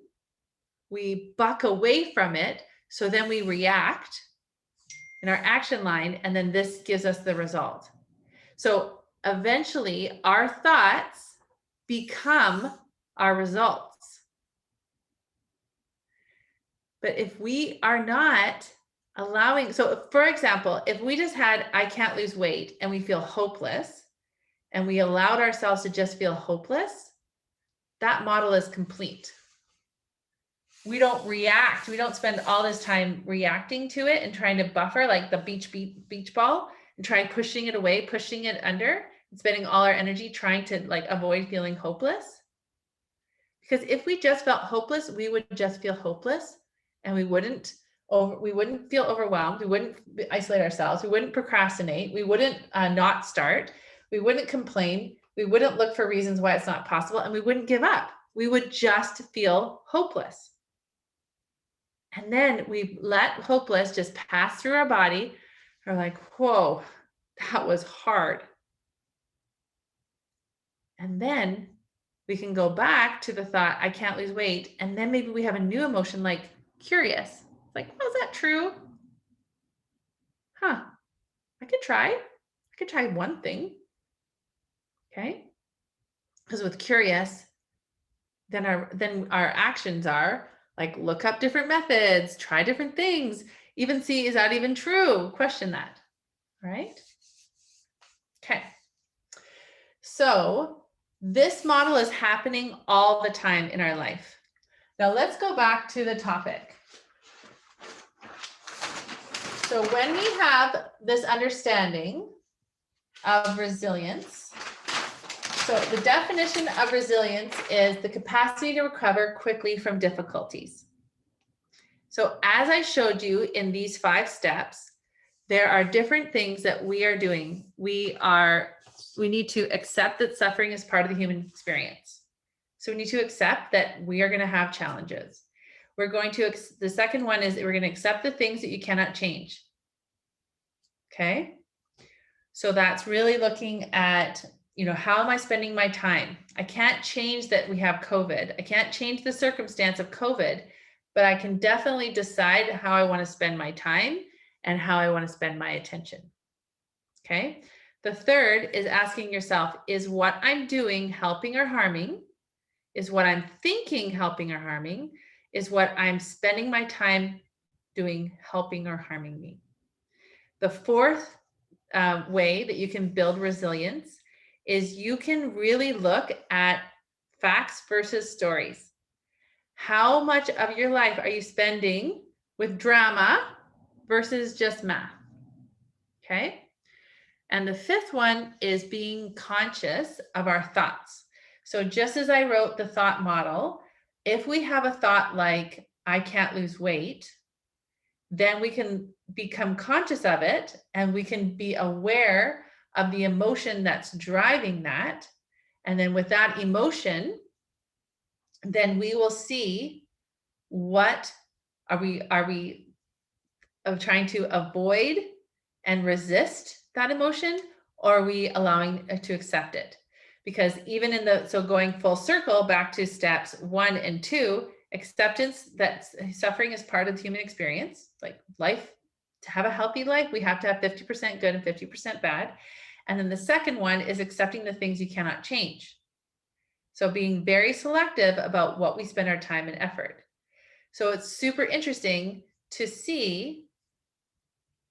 we buck away from it. So then we react in our action line, and then this gives us the result. So eventually our thoughts become our results. But if we are not allowing, so for example, if we just had, I can't lose weight, and we feel hopeless, and we allowed ourselves to just feel hopeless, that model is complete. We don't react. We don't spend all this time reacting to it and trying to buffer like the beach ball and trying pushing it away, pushing it under, and spending all our energy trying to like avoid feeling hopeless. Because if we just felt hopeless, we would just feel hopeless, and we wouldn't feel overwhelmed. We wouldn't isolate ourselves. We wouldn't procrastinate. We wouldn't not start. We wouldn't complain. We wouldn't look for reasons why it's not possible, and we wouldn't give up. We would just feel hopeless. And then we let hopeless just pass through our body. We're like, whoa, that was hard. And then we can go back to the thought, I can't lose weight. And then maybe we have a new emotion like curious. Like, oh, is that true? Huh, I could try one thing. Okay. Because with curious, then our actions are Like look up different methods, try different things, even see, is that even true? Question that, right? Okay. So this model is happening all the time in our life. Now let's go back to the topic. So when we have this understanding of resilience, so the definition of resilience is the capacity to recover quickly from difficulties. So as I showed you in these 5 steps, there are different things that we are doing. We need to accept that suffering is part of the human experience. So we need to accept that we are going to have challenges. We're going to, the second one is we're going to accept the things that you cannot change. Okay. So that's really looking at, how am I spending my time? I can't change that we have COVID. I can't change the circumstance of COVID, but I can definitely decide how I want to spend my time and how I want to spend my attention. Okay. The third is asking yourself, is what I'm doing helping or harming? Is what I'm thinking helping or harming? Is what I'm spending my time doing helping or harming me? The fourth way that you can build resilience is you can really look at facts versus stories. How much of your life are you spending with drama versus just math? Okay. And the fifth one is being conscious of our thoughts. So just as I wrote the thought model, if we have a thought like, I can't lose weight, then we can become conscious of it and we can be aware of the emotion that's driving that. And then with that emotion, then we will see what are we trying to avoid and resist that emotion, or are we allowing to accept it? Because even so going full circle back to steps 1 and 2, acceptance that suffering is part of the human experience, like life, to have a healthy life, we have to have 50% good and 50% bad. And then the second one is accepting the things you cannot change. So being very selective about what we spend our time and effort. So it's super interesting to see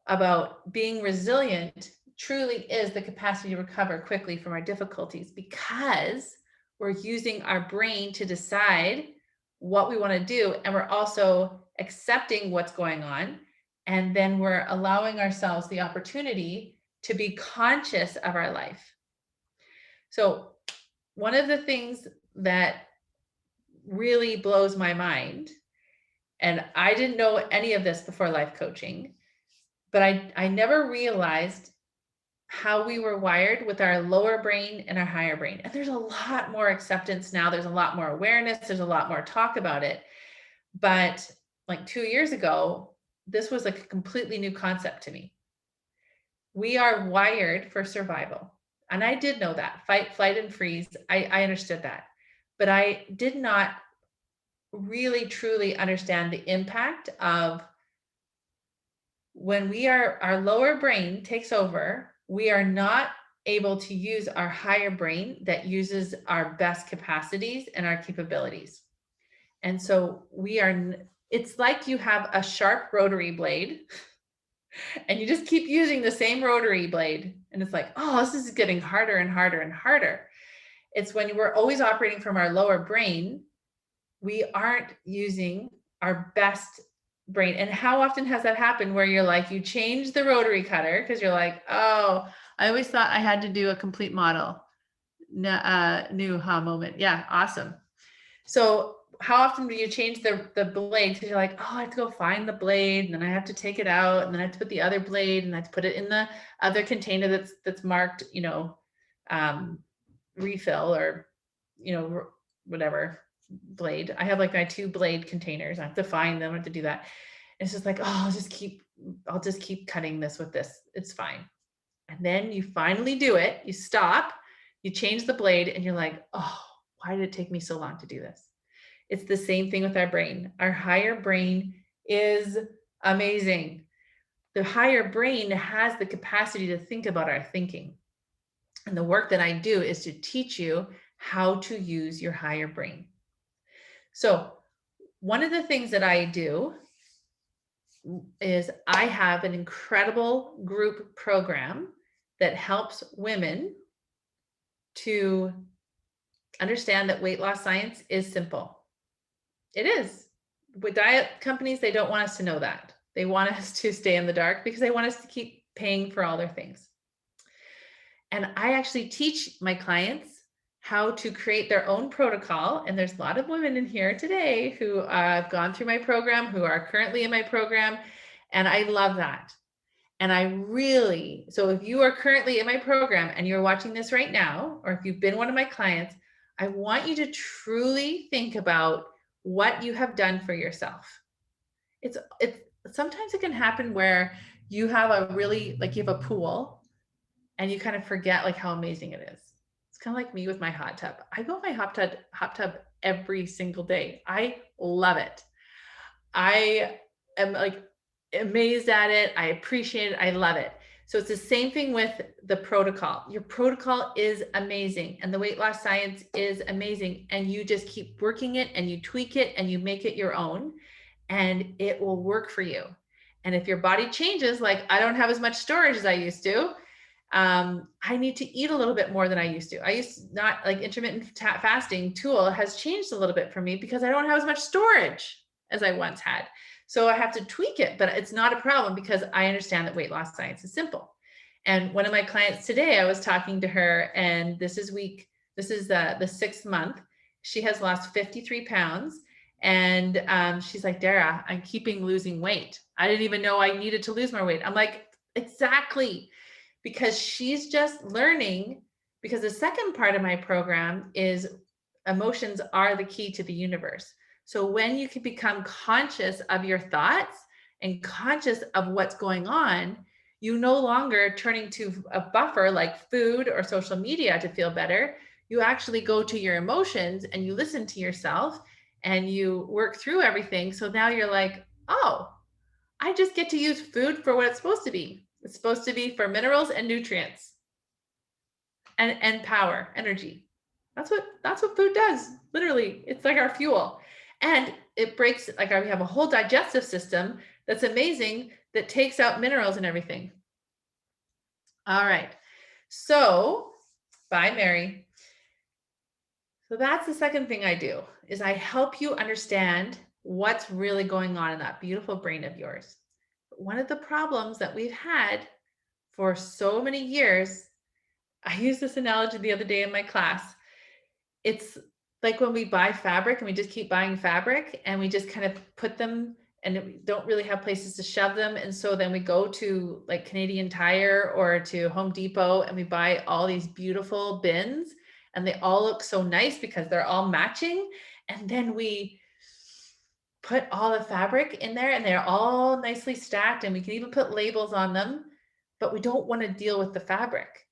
about being resilient truly is the capacity to recover quickly from our difficulties, because we're using our brain to decide what we want to do. And we're also accepting what's going on. And then we're allowing ourselves the opportunity to be conscious of our life. So one of the things that really blows my mind, and I didn't know any of this before life coaching, but I never realized how we were wired with our lower brain and our higher brain. And there's a lot more acceptance now. There's a lot more awareness. There's a lot more talk about it. But like 2 years ago, this was like a completely new concept to me. We are wired for survival. And I did know that. Fight, flight, and freeze. I understood that. But I did not really truly understand the impact of when our lower brain takes over, we are not able to use our higher brain that uses our best capacities and our capabilities. And so it's like you have a sharp rotary blade and you just keep using the same rotary blade. And it's like, oh, this is getting harder and harder and harder. It's when we're always operating from our lower brain, we aren't using our best brain. And how often has that happened where you're like, you change the rotary cutter because you're like, oh, I always thought I had to do a complete model. New ha moment. Yeah, awesome. So how often do you change the blade? Because you're like, oh, I have to go find the blade, and then I have to take it out, and then I have to put the other blade, and I have to put it in the other container that's marked, refill or, whatever blade. I have like my 2 blade containers. I have to find them. I have to do that. It's just like, oh, I'll just keep cutting this with this. It's fine. And then you finally do it. You stop, you change the blade, and you're like, oh, why did it take me so long to do this? It's the same thing with our brain. Our higher brain is amazing. The higher brain has the capacity to think about our thinking. And the work that I do is to teach you how to use your higher brain. So one of the things that I do is I have an incredible group program that helps women to understand that weight loss science is simple. It is. With diet companies, they don't want us to know that. They want us to stay in the dark because they want us to keep paying for all their things. And I actually teach my clients how to create their own protocol. And there's a lot of women in here today who have gone through my program, who are currently in my program. And I love that. And so if you are currently in my program and you're watching this right now, or if you've been one of my clients, I want you to truly think about what you have done for yourself. It's sometimes it can happen where you have you have a pool and you kind of forget like how amazing it is. It's kind of like me with my hot tub. I go in my hot tub every single day. I love it. I am like amazed at it. I appreciate it. I love it. So it's the same thing with the protocol. Your protocol is amazing and the weight loss science is amazing. And you just keep working it and you tweak it and you make it your own and it will work for you. And if your body changes, like I don't have as much storage as I used to, I need to eat a little bit more than I used to. I used not like intermittent fasting tool has changed a little bit for me because I don't have as much storage as I once had. So I have to tweak it, but it's not a problem because I understand that weight loss science is simple. And one of my clients today, I was talking to her and this is the 6th month. She has lost 53 pounds. And she's like, Dara, I'm keeping losing weight. I didn't even know I needed to lose more weight. I'm like, exactly. Because she's just learning, because the second part of my program is emotions are the key to the universe. So when you can become conscious of your thoughts and conscious of what's going on, you no longer turning to a buffer like food or social media to feel better. You actually go to your emotions and you listen to yourself and you work through everything. So now you're like, oh, I just get to use food for what it's supposed to be. It's supposed to be for minerals and nutrients and power, energy. That's what food does. Literally, it's like our fuel. And it breaks, like we have a whole digestive system that's amazing that takes out minerals and everything. All right. So, bye, Mary. So that's the second thing I do is I help you understand what's really going on in that beautiful brain of yours. One of the problems that we've had for so many years, I used this analogy the other day in my class. It's like when we buy fabric and we just keep buying fabric and we just kind of put them and we don't really have places to shove them. And so then we go to like Canadian Tire or to Home Depot and we buy all these beautiful bins and they all look so nice because they're all matching. And then we put all the fabric in there and they're all nicely stacked and we can even put labels on them, but we don't want to deal with the fabric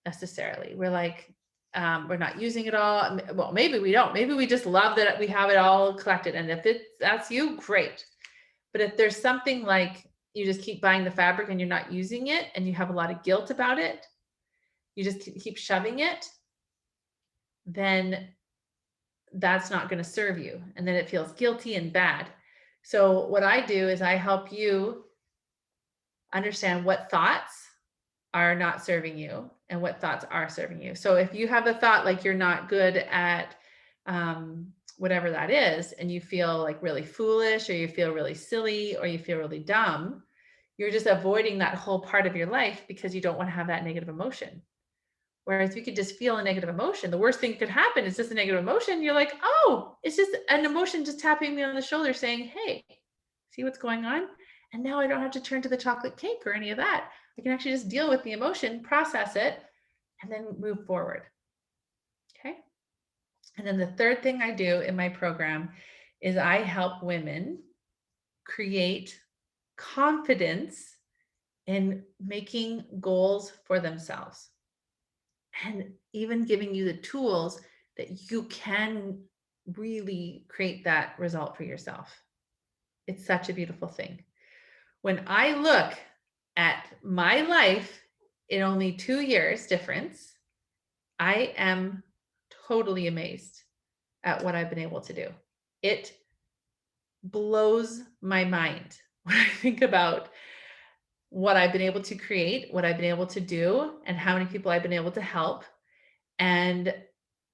necessarily. We're like, we're not using it all. Well, maybe we don't. Maybe we just love that we have it all collected. And if that's you, great. But if there's something like you just keep buying the fabric and you're not using it and you have a lot of guilt about it, you just keep shoving it, then that's not going to serve you. And then it feels guilty and bad. So what I do is I help you understand what thoughts are not serving you and what thoughts are serving you. So if you have a thought like you're not good at whatever that is, and you feel like really foolish or you feel really silly or you feel really dumb, you're just avoiding that whole part of your life because you don't want to have that negative emotion. Whereas if you could just feel a negative emotion, the worst thing that could happen is just a negative emotion. You're like, oh, it's just an emotion just tapping me on the shoulder saying, hey, see what's going on? And now I don't have to turn to the chocolate cake or any of that. I can actually just deal with the emotion, process it, and then move forward. Okay. And then the third thing I do in my program is I help women create confidence in making goals for themselves and even giving you the tools that you can really create that result for yourself. It's such a beautiful thing. When I look at my life in only 2 years difference, I am totally amazed at what I've been able to do. It blows my mind when I think about what I've been able to create, what I've been able to do, and how many people I've been able to help. And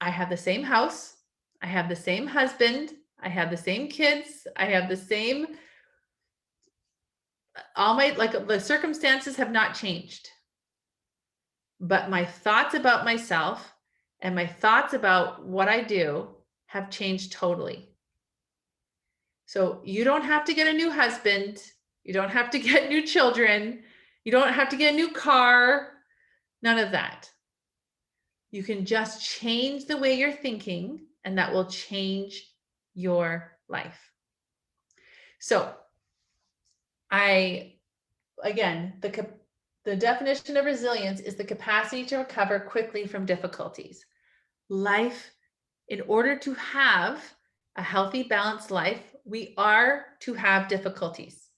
I have the same house, I have the same husband, I have the same kids, I have the same, all my, like, the circumstances have not changed. But my thoughts about myself and my thoughts about what I do have changed totally. So you don't have to get a new husband. You don't have to get new children. You don't have to get a new car. None of that. You can just change the way you're thinking, and that will change your life. So again, the definition of resilience is the capacity to recover quickly from difficulties. Life, in order to have a healthy, balanced life, we are to have difficulties.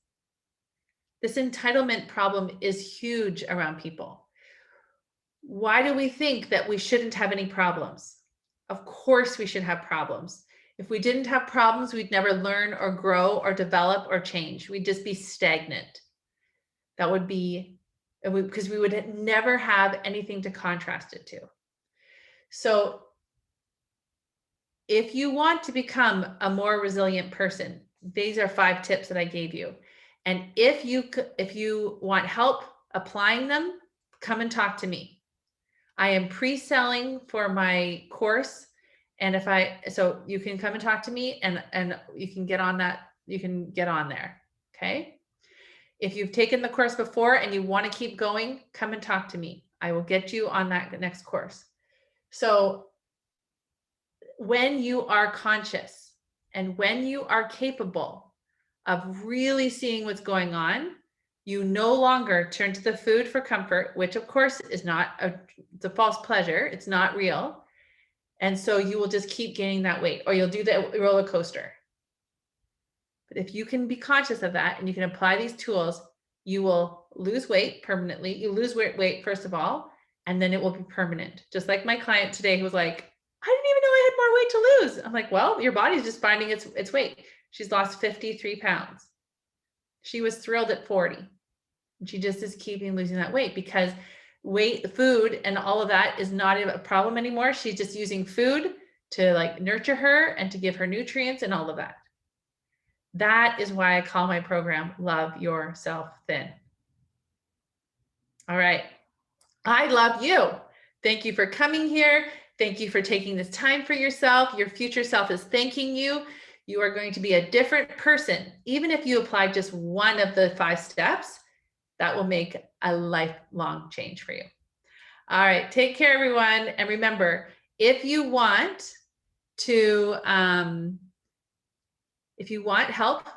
This entitlement problem is huge around people. Why do we think that we shouldn't have any problems? Of course we should have problems. If we didn't have problems, we'd never learn or grow or develop or change. We'd just be stagnant. That would be, because we would never have anything to contrast it to. So if you want to become a more resilient person, these are 5 tips that I gave you. And if you want help applying them, come and talk to me. I am pre-selling for my course. And so you can come and talk to me, and you can get on that, you can get on there. Okay. If you've taken the course before and you want to keep going, come and talk to me. I will get you on that next course. So when you are conscious and when you are capable of really seeing what's going on, you no longer turn to the food for comfort, which of course is it's a false pleasure. It's not real. And so you will just keep gaining that weight, or you'll do the roller coaster. But if you can be conscious of that and you can apply these tools, you will lose weight permanently. You lose weight, first of all, and then it will be permanent. Just like my client today who was like, I didn't even know I had more weight to lose. I'm like, well, your body's just finding its weight. She's lost 53 pounds. She was thrilled at 40. And she just is keeping losing that weight because food and all of that is not a problem anymore. She's just using food to like nurture her and to give her nutrients and all of that. That is why I call my program Love Yourself Thin. All right. I love you. Thank you for coming here. Thank you for taking this time for yourself. Your future self is thanking you. You are going to be a different person. Even if you apply just one of the 5 steps, that will make a lifelong change for you. All right. Take care, everyone. And remember, if you want help,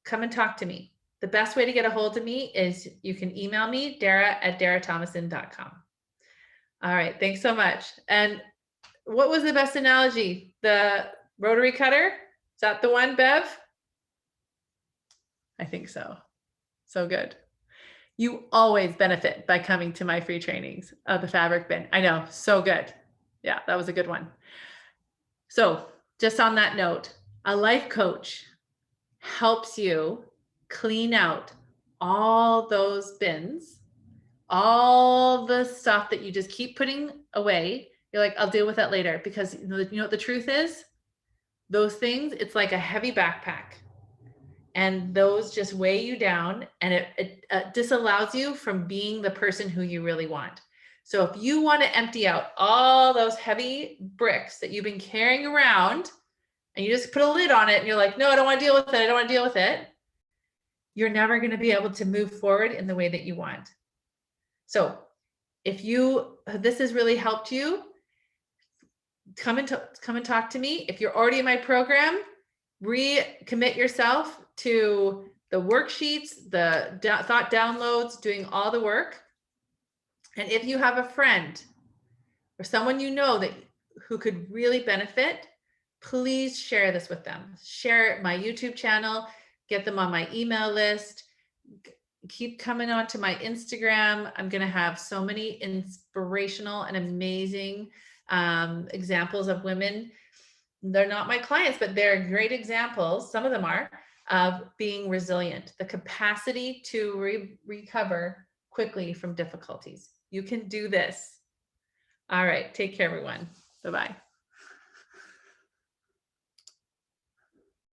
come and talk to me. The best way to get a hold of me is you can email me, Dara@daratomasson.com. All right. Thanks so much. And what was the best analogy? The rotary cutter? Is that the one, Bev? I think so. So good. You always benefit by coming to my free trainings of the fabric bin. I know. So good. Yeah, that was a good one. So just on that note, a life coach helps you clean out all those bins, all the stuff that you just keep putting away. You're like, I'll deal with that later, because you know what the truth is? Those things, it's like a heavy backpack, and those just weigh you down, and it disallows you from being the person who you really want. So if you want to empty out all those heavy bricks that you've been carrying around, and you just put a lid on it and you're like, no, I don't want to deal with it. I don't want to deal with it. You're never going to be able to move forward in the way that you want. So if this has really helped you, come and talk to me. If you're already in my program, recommit yourself to the worksheets, the thought downloads, doing all the work. And if you have a friend or someone you know who could really benefit, please share this with them. Share my YouTube channel, get them on my email list, keep coming on to my Instagram. I'm going to have so many inspirational and amazing examples of women. They're not my clients, but they're great examples. Some of them are, of being resilient, the capacity to recover quickly from difficulties. You can do this. All right. Take care, everyone. Bye-bye.